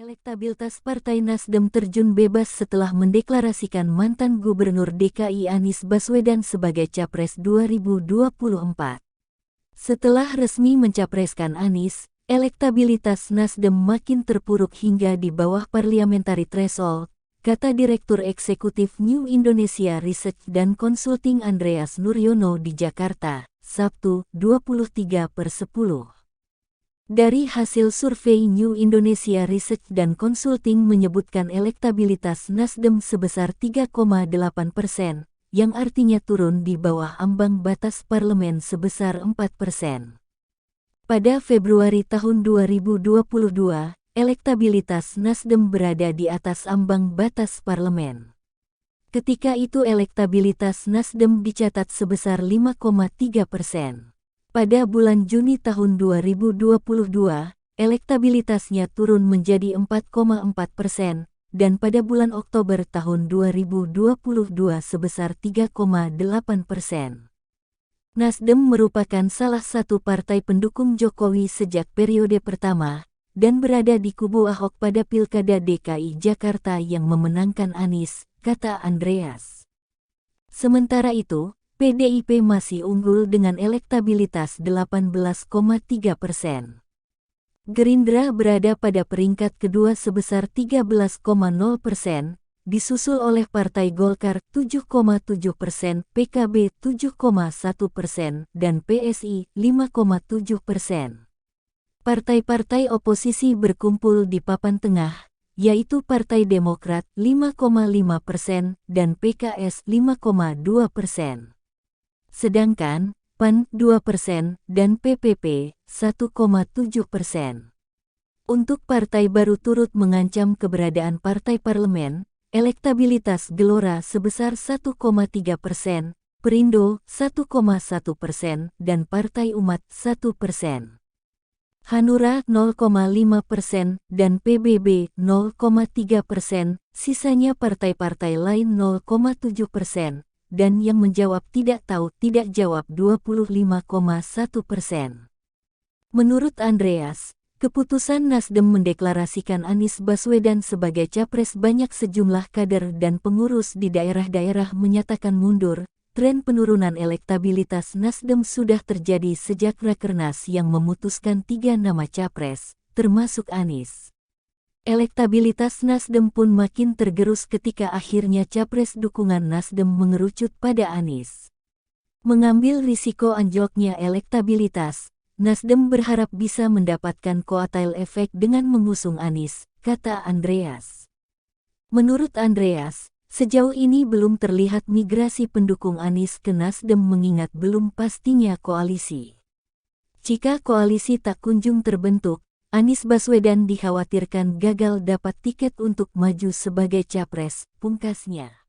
Elektabilitas Partai Nasdem terjun bebas setelah mendeklarasikan mantan Gubernur DKI Anies Baswedan sebagai Capres 2024. Setelah resmi mencapreskan Anies, elektabilitas Nasdem makin terpuruk hingga di bawah parliamentary threshold, kata Direktur Eksekutif New Indonesia Research dan Consulting Andreas Nuryono di Jakarta, Sabtu, 23/10. Dari hasil survei New Indonesia Research dan Consulting menyebutkan elektabilitas Nasdem sebesar 3,8%, yang artinya turun di bawah ambang batas parlemen sebesar 4%. Pada Februari tahun 2022, elektabilitas Nasdem berada di atas ambang batas parlemen. Ketika itu elektabilitas Nasdem dicatat sebesar 5,3%. Pada bulan Juni tahun 2022, elektabilitasnya turun menjadi 4,4%, dan pada bulan Oktober tahun 2022 sebesar 3,8%. Nasdem merupakan salah satu partai pendukung Jokowi sejak periode pertama, dan berada di kubu Ahok pada Pilkada DKI Jakarta yang memenangkan Anies, kata Andreas. Sementara itu, PDIP masih unggul dengan elektabilitas 18,3%. Gerindra berada pada peringkat kedua sebesar 13,0%, disusul oleh Partai Golkar 7,7%, PKB 7,1%, dan PSI 5,7%. Partai-partai oposisi berkumpul di papan tengah, yaitu Partai Demokrat 5,5% dan PKS 5,2%. Sedangkan PAN 2% dan PPP 1,7%. Untuk partai baru turut mengancam keberadaan partai parlemen, elektabilitas Gelora sebesar 1,3%, Perindo 1,1%, dan Partai Umat 1%. Hanura 0,5% dan PBB 0,3%, sisanya partai-partai lain 0,7%. Dan yang menjawab tidak tahu tidak jawab 25,1%. Menurut Andreas, keputusan Nasdem mendeklarasikan Anies Baswedan sebagai capres banyak sejumlah kader dan pengurus di daerah-daerah menyatakan mundur. Tren penurunan elektabilitas Nasdem sudah terjadi sejak Rakernas yang memutuskan 3 nama capres, termasuk Anies. Elektabilitas Nasdem pun makin tergerus ketika akhirnya capres dukungan Nasdem mengerucut pada Anies. Mengambil risiko anjloknya elektabilitas, Nasdem berharap bisa mendapatkan koatel efek dengan mengusung Anies, kata Andreas. Menurut Andreas, sejauh ini belum terlihat migrasi pendukung Anies ke Nasdem mengingat belum pastinya koalisi. Jika koalisi tak kunjung terbentuk, Anies Baswedan dikhawatirkan gagal dapat tiket untuk maju sebagai capres, pungkasnya.